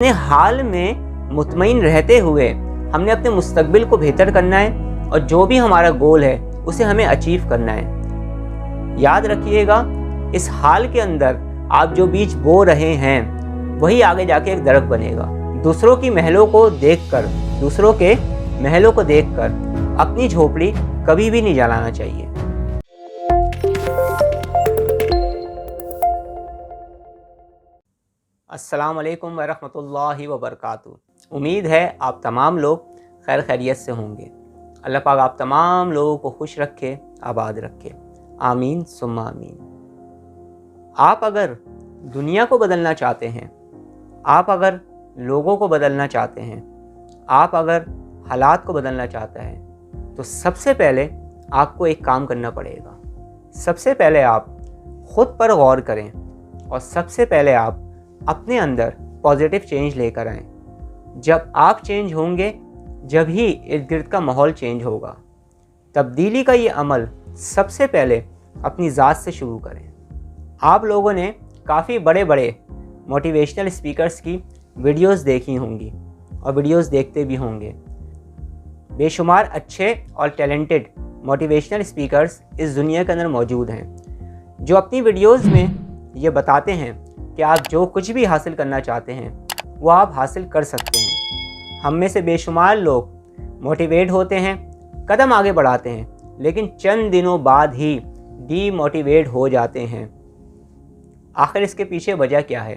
अपने हाल में मुतमईन रहते हुए हमने अपने मुस्तकबिल को बेहतर करना है और जो भी हमारा गोल है उसे हमें अचीव करना है। याद रखिएगा, इस हाल के अंदर आप जो बीज बो रहे हैं वही आगे जाके एक दरख्त बनेगा। दूसरों की महलों को देखकर अपनी झोपड़ी कभी भी नहीं जलाना चाहिए। अस्सलाम वालेकुम वरहमतुल्लाहि वबरकातुहू। उम्मीद है आप तमाम लोग खैर खैरियत से होंगे। अल्लाह पाक आप तमाम लोगों को खुश रखे, आबाद रखे, आमीन सुम्मा आमीन। आप अगर दुनिया को बदलना चाहते हैं, आप अगर लोगों को बदलना चाहते हैं, आप अगर हालात को बदलना चाहते हैं, तो सबसे पहले आपको एक काम करना पड़ेगा। सबसे पहले आप ख़ुद पर गौर करें और सबसे पहले आप अपने अंदर पॉजिटिव चेंज लेकर आएँ। जब आप चेंज होंगे, जब ही इर्द गिर्द का माहौल चेंज होगा। तब्दीली का ये अमल सबसे पहले अपनी ज़ात से शुरू करें। आप लोगों ने काफ़ी बड़े बड़े मोटिवेशनल स्पीकर्स की वीडियोस देखी होंगी और वीडियोस देखते भी होंगे। बेशुमार अच्छे और टैलेंटेड मोटिवेशनल स्पीकर्स इस दुनिया के अंदर मौजूद हैं, जो अपनी वीडियोस में ये बताते हैं कि आप जो कुछ भी हासिल करना चाहते हैं वो आप हासिल कर सकते हैं। हम में से बेशुमार लोग मोटिवेट होते हैं, कदम आगे बढ़ाते हैं, लेकिन चंद दिनों बाद ही डीमोटिवेट हो जाते हैं। आखिर इसके पीछे वजह क्या है?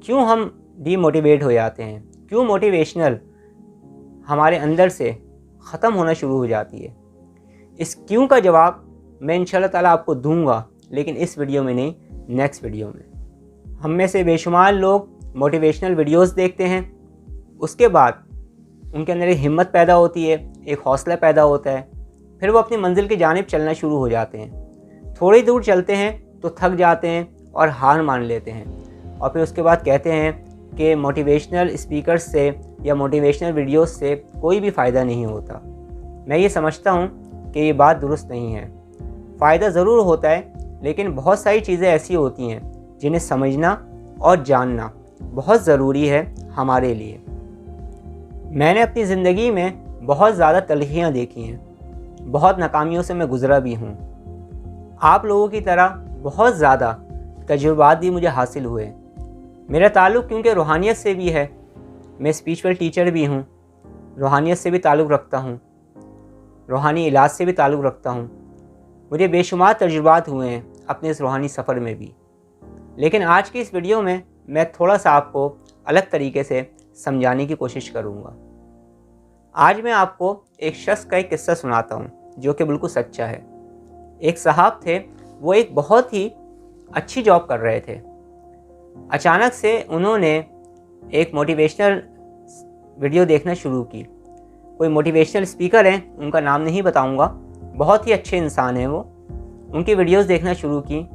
क्यों हम डीमोटिवेट हो जाते हैं? क्यों मोटिवेशनल हमारे अंदर से ख़त्म होना शुरू हो जाती है? इस क्यों का जवाब मैं इंशाल्लाह ताला आपको दूंगा, लेकिन इस वीडियो में नहीं, नेक्स्ट वीडियो में। हम में से बेशुमार लोग मोटिवेशनल वीडियोस देखते हैं, उसके बाद उनके अंदर एक हिम्मत पैदा होती है, एक हौसला पैदा होता है, फिर वो अपनी मंजिल की जानिब चलना शुरू हो जाते हैं। थोड़ी दूर चलते हैं तो थक जाते हैं और हार मान लेते हैं, और फिर उसके बाद कहते हैं कि मोटिवेशनल स्पीकर्स से या मोटिवेशनल वीडियोस से कोई भी फ़ायदा नहीं होता। मैं ये समझता हूँ कि ये बात दुरुस्त नहीं है। फ़ायदा ज़रूर होता है, लेकिन बहुत सारी चीज़ें ऐसी होती हैं जिन्हें समझना और जानना बहुत ज़रूरी है हमारे लिए। मैंने अपनी ज़िंदगी में बहुत ज़्यादा तलखियाँ देखी हैं, बहुत नाकामियों से मैं गुज़रा भी हूँ। आप लोगों की तरह बहुत ज़्यादा तजुर्बात भी मुझे हासिल हुए। मेरा ताल्लुक़ क्योंकि रूहानियत से भी है, मैं स्पिरिचुअल टीचर भी हूँ, रूहानियत से भी ताल्लुक़ रखता हूँ, रूहानी इलाज से भी ताल्लुक़ रखता हूँ। मुझे बेशुमार तजुर्बात हुए हैं अपने इस रूहानी सफ़र में भी। लेकिन आज की इस वीडियो में मैं थोड़ा सा आपको अलग तरीके से समझाने की कोशिश करूँगा। आज मैं आपको एक शख्स का एक किस्सा सुनाता हूँ जो कि बिल्कुल सच्चा है। एक साहब थे, वो एक बहुत ही अच्छी जॉब कर रहे थे। अचानक से उन्होंने एक मोटिवेशनल वीडियो देखना शुरू की। कोई मोटिवेशनल स्पीकर हैं, उनका नाम नहीं बताऊँगा, बहुत ही अच्छे इंसान हैं वो। उनकी वीडियोस देखना शुरू की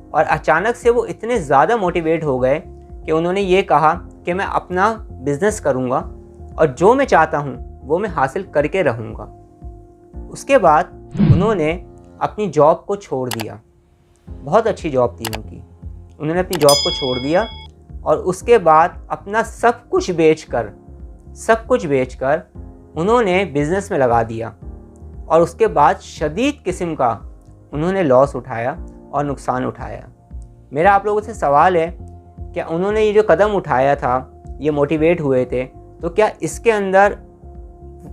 और अचानक से वो इतने ज़्यादा मोटिवेट हो गए कि उन्होंने ये कहा कि मैं अपना बिज़नेस करूँगा और जो मैं चाहता हूँ वो मैं हासिल करके रहूँगा। उसके बाद उन्होंने अपनी जॉब को छोड़ दिया। बहुत अच्छी जॉब थी उनकी। उन्होंने अपनी जॉब को छोड़ दिया और उसके बाद अपना सब कुछ बेचकर उन्होंने बिज़नेस में लगा दिया। और उसके बाद शदीद किस्म का उन्होंने लॉस उठाया और नुकसान उठाया। मेरा आप लोगों से सवाल है, क्या उन्होंने ये जो कदम उठाया था, ये मोटिवेट हुए थे, तो क्या इसके अंदर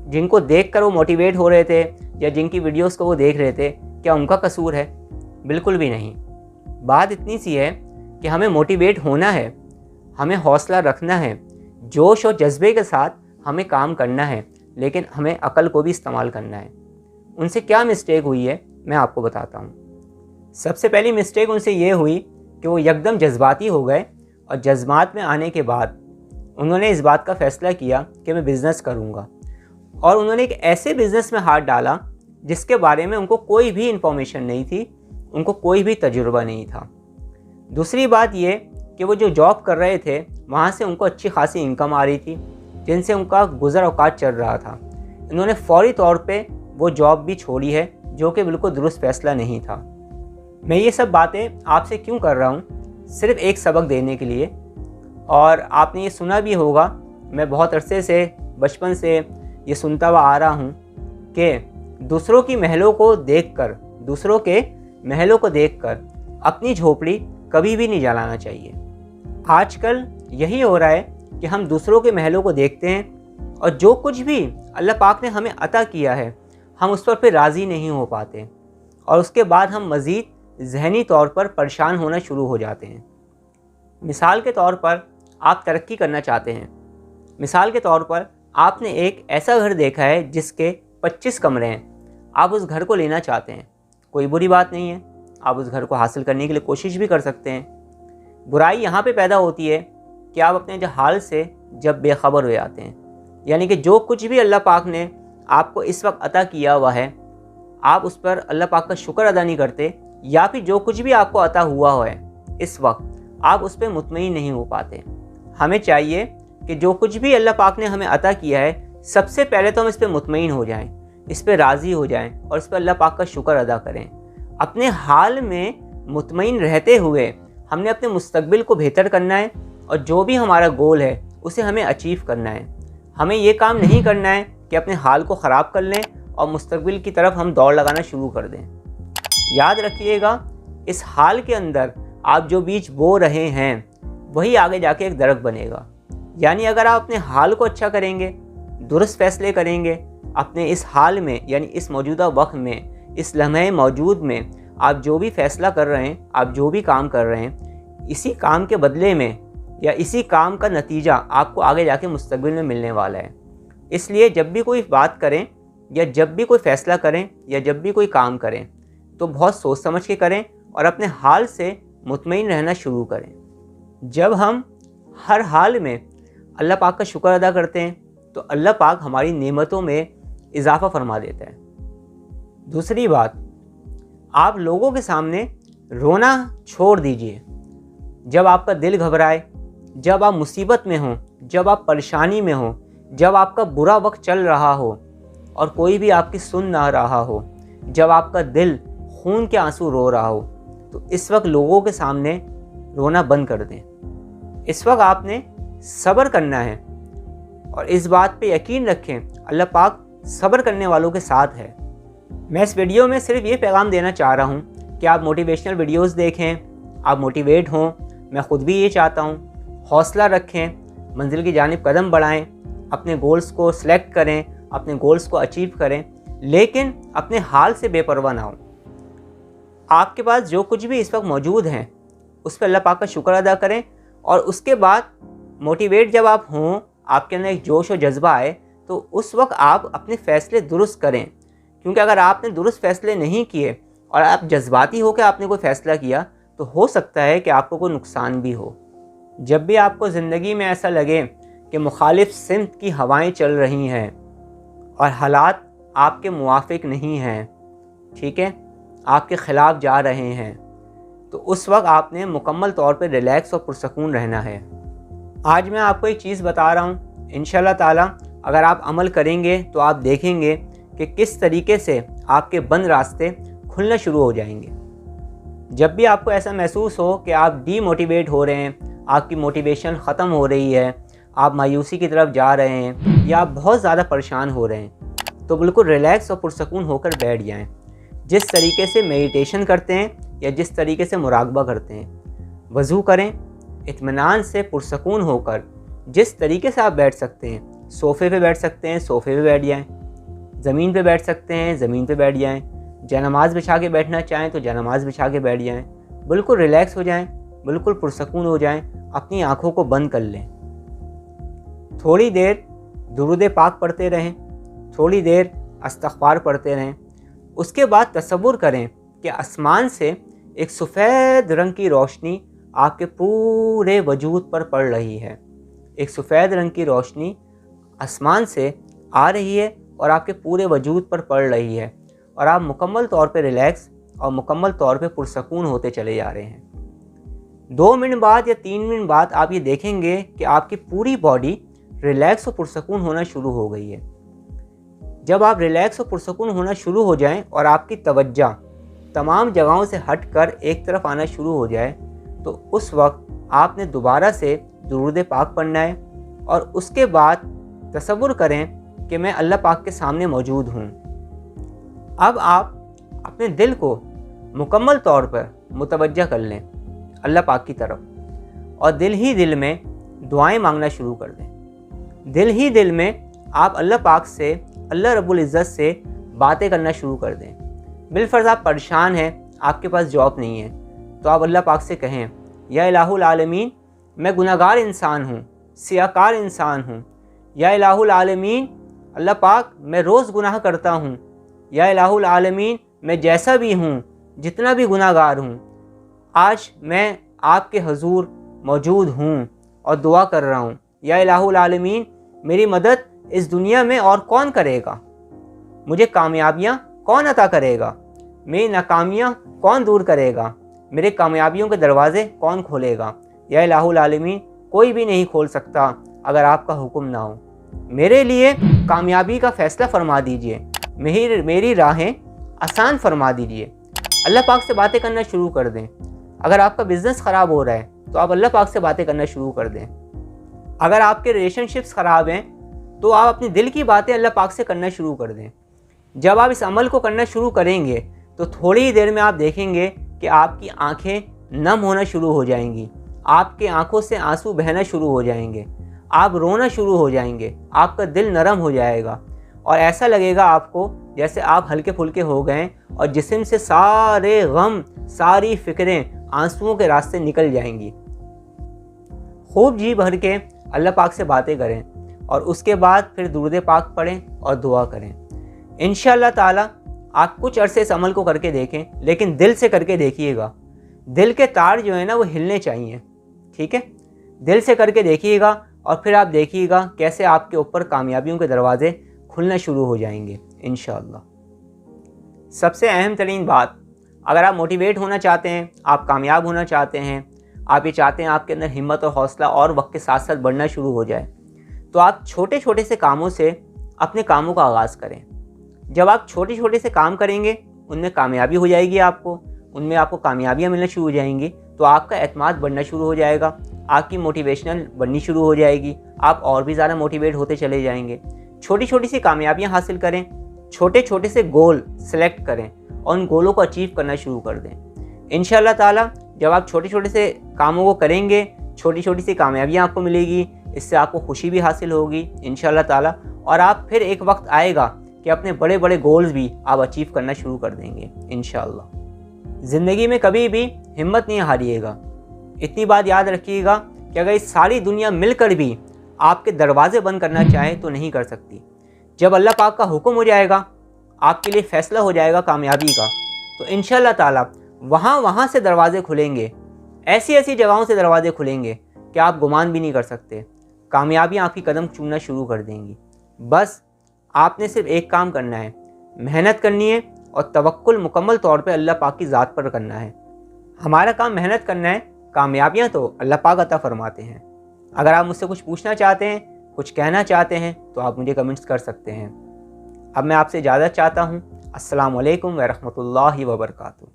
जिनको देखकर वो मोटिवेट हो रहे थे या जिनकी वीडियोस को वो देख रहे थे, क्या उनका कसूर है? बिल्कुल भी नहीं। बात इतनी सी है कि हमें मोटिवेट होना है, हमें हौसला रखना है, जोश और जज्बे के साथ हमें काम करना है, लेकिन हमें अकल को भी इस्तेमाल करना है। उनसे क्या मिस्टेक हुई है मैं आपको बताता हूँ। सबसे पहली मिस्टेक उनसे ये हुई कि वो एकदम जज्बाती हो गए और जज्बात में आने के बाद उन्होंने इस बात का फ़ैसला किया कि मैं बिज़नेस करूँगा। और उन्होंने एक ऐसे बिज़नेस में हाथ डाला जिसके बारे में उनको कोई भी इंफॉर्मेशन नहीं थी, उनको कोई भी तजुर्बा नहीं था। दूसरी बात ये कि वो जो जॉब कर रहे थे वहाँ से उनको अच्छी खासी इनकम आ रही थी, जिनसे उनका गुज़र औकात चल रहा था। इन्होंने फ़ौरी तौर पे वो जॉब भी छोड़ी है, जो कि बिल्कुल दुरुस्त फ़ैसला नहीं था। मैं ये सब बातें आपसे क्यों कर रहा हूँ? सिर्फ़ एक सबक देने के लिए और आपने ये सुना भी होगा, मैं बहुत अरसे से बचपन से ये सुनता हुआ आ रहा हूँ कि दूसरों की महलों को देखकर अपनी झोपड़ी कभी भी नहीं जलाना चाहिए। आजकल यही हो रहा है कि हम दूसरों के महलों को देखते हैं और जो कुछ भी अल्लाह पाक ने हमें अता किया है हम उस पर फिर राज़ी नहीं हो पाते और उसके बाद हम मज़ीद ज़हनी तौर पर परेशान होना शुरू हो जाते हैं। मिसाल के तौर पर आप तरक्की करना चाहते हैं। मिसाल के तौर पर आपने एक ऐसा घर देखा है जिसके 25 कमरे हैं, आप उस घर को लेना चाहते हैं। कोई बुरी बात नहीं है, आप उस घर को हासिल करने के लिए कोशिश भी कर सकते हैं। बुराई यहाँ पे पैदा होती है कि आप अपने हाल से जब बेखबर हो जाते हैं, यानी कि जो कुछ भी अल्लाह पाक ने आपको इस वक्त अता किया हुआ है आप उस पर अल्लाह पाक का शुक्र अदा नहीं करते, या फिर जो कुछ भी आपको अता हुआ है इस वक्त आप उस पर मुतमईन नहीं हो पाते। हमें चाहिए कि जो कुछ भी अल्लाह पाक ने हमें अता किया है सबसे पहले तो हम इस पर मुतमईन हो जाएं, इस पर राज़ी हो जाएं और इस पर अल्लाह पाक का शुक्र अदा करें। अपने हाल में मुतमईन रहते हुए हमने अपने मुस्तकबिल को बेहतर करना है और जो भी हमारा गोल है उसे हमें अचीव करना है। हमें ये काम नहीं करना है कि अपने हाल को ख़राब कर लें और मुस्तकबिल की तरफ हम दौड़ लगाना शुरू कर दें। याद रखिएगा, इस हाल के अंदर आप जो बीज बो रहे हैं वही आगे जाके एक दरख्त बनेगा। यानी अगर आप अपने हाल को अच्छा करेंगे, दुरुस्त फैसले करेंगे, अपने इस हाल में यानी इस मौजूदा वक्त में, इस लम्हे मौजूद में आप जो भी फैसला कर रहे हैं, आप जो भी काम कर रहे हैं, इसी काम के बदले में या इसी काम का नतीजा आपको आगे जाके मुस्तकबिल में मिलने वाला है। इसलिए जब भी कोई बात करें या जब भी कोई फ़ैसला करें या जब भी कोई काम करें तो बहुत सोच समझ के करें और अपने हाल से मुतमईन रहना शुरू करें। जब हम हर हाल में अल्लाह पाक का शुक्र अदा करते हैं तो अल्लाह पाक हमारी नेमतों में इजाफ़ा फरमा देता है। दूसरी बात, आप लोगों के सामने रोना छोड़ दीजिए। जब आपका दिल घबराए, जब आप मुसीबत में हों, जब आप परेशानी में हों, जब आपका बुरा वक्त चल रहा हो और कोई भी आपकी सुन ना रहा हो, जब आपका दिल खून के आंसू रो रहा हो, तो इस वक्त लोगों के सामने रोना बंद कर दें। इस वक्त आपने सब्र करना है और इस बात पे यकीन रखें अल्लाह पाक सब्र करने वालों के साथ है। मैं इस वीडियो में सिर्फ ये पैगाम देना चाह रहा हूँ कि आप मोटिवेशनल वीडियोस देखें, आप मोटिवेट हों। मैं ख़ुद भी ये चाहता हूँ। हौसला रखें, मंजिल की जानिब कदम बढ़ाएं, अपने गोल्स को सिलेक्ट करें, अपने गोल्स को अचीव करें, लेकिन अपने हाल से बेपरवाह ना हो। आपके पास जो कुछ भी इस वक्त मौजूद हैं उस पर अल्लाह पाक का शुक्र अदा करें और उसके बाद मोटिवेट जब आप हों, आपके अंदर एक जोश और जज्बा आए, तो उस वक्त आप अपने फ़ैसले दुरुस्त करें। क्योंकि अगर आपने दुरुस्त फ़ैसले नहीं किए और आप जज्बाती होकर आपने कोई फ़ैसला किया तो हो सकता है कि आपको कोई नुकसान भी हो। जब भी आपको ज़िंदगी में ऐसा लगे कि मुखालिफ सिमत की हवाएं चल रही हैं और हालात आपके मुवाफिक नहीं हैं, ठीक है, आपके ख़िलाफ़ जा रहे हैं, तो उस वक्त आपने मुकम्मल तौर पे रिलैक्स और पुरसकून रहना है। आज मैं आपको एक चीज़ बता रहा हूँ, इंशाल्लाह ताला अगर आप अमल करेंगे तो आप देखेंगे कि किस तरीके से आपके बंद रास्ते खुलना शुरू हो जाएंगे। जब भी आपको ऐसा महसूस हो कि आप डीमोटिवेट हो रहे हैं, आपकी मोटिवेशन ख़त्म हो रही है, आप मायूसी की तरफ जा रहे हैं या आप बहुत ज़्यादा परेशान हो रहे हैं, तो बिल्कुल रिलैक्स और पुरसकून होकर बैठ जाएं। जिस तरीके से मेडिटेशन करते हैं या जिस तरीके से मुराकबा करते हैं, वज़ू करें, इत्मीनान से पुरसकून होकर जिस तरीके से आप बैठ सकते हैं, सोफ़े पे बैठ सकते हैं, सोफ़े पे बैठ जाएं, ज़मीन पे बैठ सकते हैं, ज़मीन पे बैठ जाएं, जयनमाज़ बिछा के बैठना चाहें तो जयनमाज़ बिछा के बैठ जाएं, बिल्कुल रिलैक्स हो जाएं, बिल्कुल पुरसकून हो जाएं, अपनी आँखों को बंद कर लें। थोड़ी देर दुरूद पाक पढ़ते रहें, थोड़ी देर इस्तिग़फ़ार पढ़ते रहें। उसके बाद तसव्वुर करें कि आसमान से एक सफ़ेद रंग की रोशनी आपके पूरे वजूद पर पड़ रही है। एक सफ़ेद रंग की रोशनी आसमान से आ रही है और आपके पूरे वजूद पर पड़ रही है और आप मुकम्मल तौर पे रिलैक्स और मुकम्मल तौर पे पुरसकून होते चले जा रहे हैं। 2 मिनट बाद या 3 मिनट बाद आप ये देखेंगे कि आपकी पूरी बॉडी रिलैक्स और पुरसकून होना शुरू हो गई है। जब आप रिलैक्स और पुरसकून होना शुरू हो जाएं और आपकी तवज्जो तमाम जगहों से हटकर एक तरफ आना शुरू हो जाए, तो उस वक्त आपने दोबारा से दुरूद पाक पढ़ना है और उसके बाद तसव्वुर करें कि मैं अल्लाह पाक के सामने मौजूद हूँ। अब आप अपने दिल को मुकम्मल तौर पर मुतवज्जह कर लें अल्लाह पाक की तरफ और दिल ही दिल में दुआएं मांगना शुरू कर दें। दिल ही दिल में आप अल्लाह पाक से, अल्लाह रब्बुल इज़्ज़त से बातें करना शुरू कर दें। बिलफर्ज आप परेशान हैं, आपके पास जॉब नहीं है, तो आप अल्लाह पाक से कहें, या इलाहुल आलमीन मैं गुनाहगार इंसान हूँ, सियाकार इंसान हूँ। या इलाहुल आलमीन अल्लाह पाक मैं रोज़ गुनाह करता हूँ। या इलाहुल आलमीन मैं जैसा भी हूँ, जितना भी गुनाहगार हूँ, आज मैं आपके हुजूर मौजूद हूँ और दुआ कर रहा हूँ। या इलाहुल आलमीन मेरी मदद इस दुनिया में और कौन करेगा, मुझे कामयाबियाँ कौन अता करेगा, मेरी नाकामियाँ कौन दूर करेगा, मेरे कामयाबियों के दरवाज़े कौन खोलेगा। या इलाहुल आलमीन कोई भी नहीं खोल सकता अगर आपका हुक्म ना हो। मेरे लिए कामयाबी का फ़ैसला फरमा दीजिए, मेरी राहें आसान फरमा दीजिए। अल्लाह पाक से बातें करना शुरू कर दें। अगर आपका बिज़नेस ख़राब हो रहा है तो आप अल्लाह पाक से बातें करना शुरू कर दें। अगर आपके रिलेशनशिप्स ख़राब हैं तो आप अपने दिल की बातें अल्लाह पाक से करना शुरू कर दें। जब आप इस अमल को करना शुरू करेंगे तो थोड़ी ही देर में आप देखेंगे कि आपकी आंखें नम होना शुरू हो जाएंगी, आपके आंखों से आंसू बहना शुरू हो जाएंगे, आप रोना शुरू हो जाएंगे, आपका दिल नरम हो जाएगा और ऐसा लगेगा आपको जैसे आप हल्के फुल्के हो गए और जिस्म से सारे गम, सारी फ़िक्रें आंसुओं के रास्ते निकल जाएंगी। खूब जी भर के अल्लाह पाक से बातें करें और उसके बाद फिर दुरूद पाक पढ़ें और दुआ करें। इंशाअल्लाह ताला आप कुछ अरसे इस अमल को करके देखें, लेकिन दिल से करके देखिएगा। दिल के तार जो है ना वो हिलने चाहिए, ठीक है। दिल से करके देखिएगा और फिर आप देखिएगा कैसे आपके ऊपर कामयाबियों के दरवाज़े खुलना शुरू हो जाएंगे इंशाअल्लाह। सबसे अहम तरीन बात, अगर आप मोटिवेट होना चाहते हैं, आप कामयाब होना चाहते हैं, आप ये चाहते हैं आपके अंदर हिम्मत और हौसला और वक्त के साथ साथ बढ़ना शुरू हो जाए, तो आप छोटे छोटे से कामों से अपने कामों का आगाज़ करें। जब आप छोटे छोटे से काम करेंगे उनमें कामयाबी हो जाएगी, उनमें आपको कामयाबियाँ मिलना शुरू हो जाएंगी, तो आपका एतमाद बढ़ना शुरू हो जाएगा, आपकी मोटिवेशनल बननी शुरू हो जाएगी, आप और भी ज़्यादा मोटिवेट होते चले जाएंगे। छोटी छोटी सी कामयाबियाँ हासिल करें, छोटे छोटे से गोल सेलेक्ट करें और उन गोलों को अचीव करना शुरू कर दें। इंशाअल्लाह ताला जब आप छोटे छोटे से कामों को करेंगे, छोटी छोटी सी कामयाबियाँ आपको मिलेगी, इससे आपको खुशी भी हासिल होगी इंशाअल्लाह ताला, और आप फिर एक वक्त आएगा कि अपने बड़े बड़े गोल्स भी आप अचीव करना शुरू कर देंगे इंशाअल्लाह। ज़िंदगी में कभी भी हिम्मत नहीं हारिएगा। इतनी बात याद रखिएगा कि अगर इस सारी दुनिया मिलकर भी आपके दरवाज़े बंद करना चाहे तो नहीं कर सकती। जब अल्लाह पाक का हुक्म हो जाएगा, आपके लिए फ़ैसला हो जाएगा कामयाबी का, तो इंशाअल्लाह ताला वहाँ से दरवाज़े खुलेंगे, ऐसी ऐसी जगहों से दरवाज़े खुलेंगे कि आप गुमान भी नहीं कर सकते। कामयाबियाँ आपकी कदम चूमना शुरू कर देंगी। बस आपने सिर्फ एक काम करना है, मेहनत करनी है और तवक्कुल मुकम्मल तौर पे अल्लाह पाक की ज़ात पर करना है। हमारा काम मेहनत करना है, कामयाबियाँ तो अल्लाह पाक अता फरमाते हैं। अगर आप मुझसे कुछ पूछना चाहते हैं, कुछ कहना चाहते हैं, तो आप मुझे कमेंट्स कर सकते हैं। अब मैं आपसे इजाज़त चाहता हूँ। अस्सलामु अलैकुम व रहमतुल्लाहि व बरकातुहू।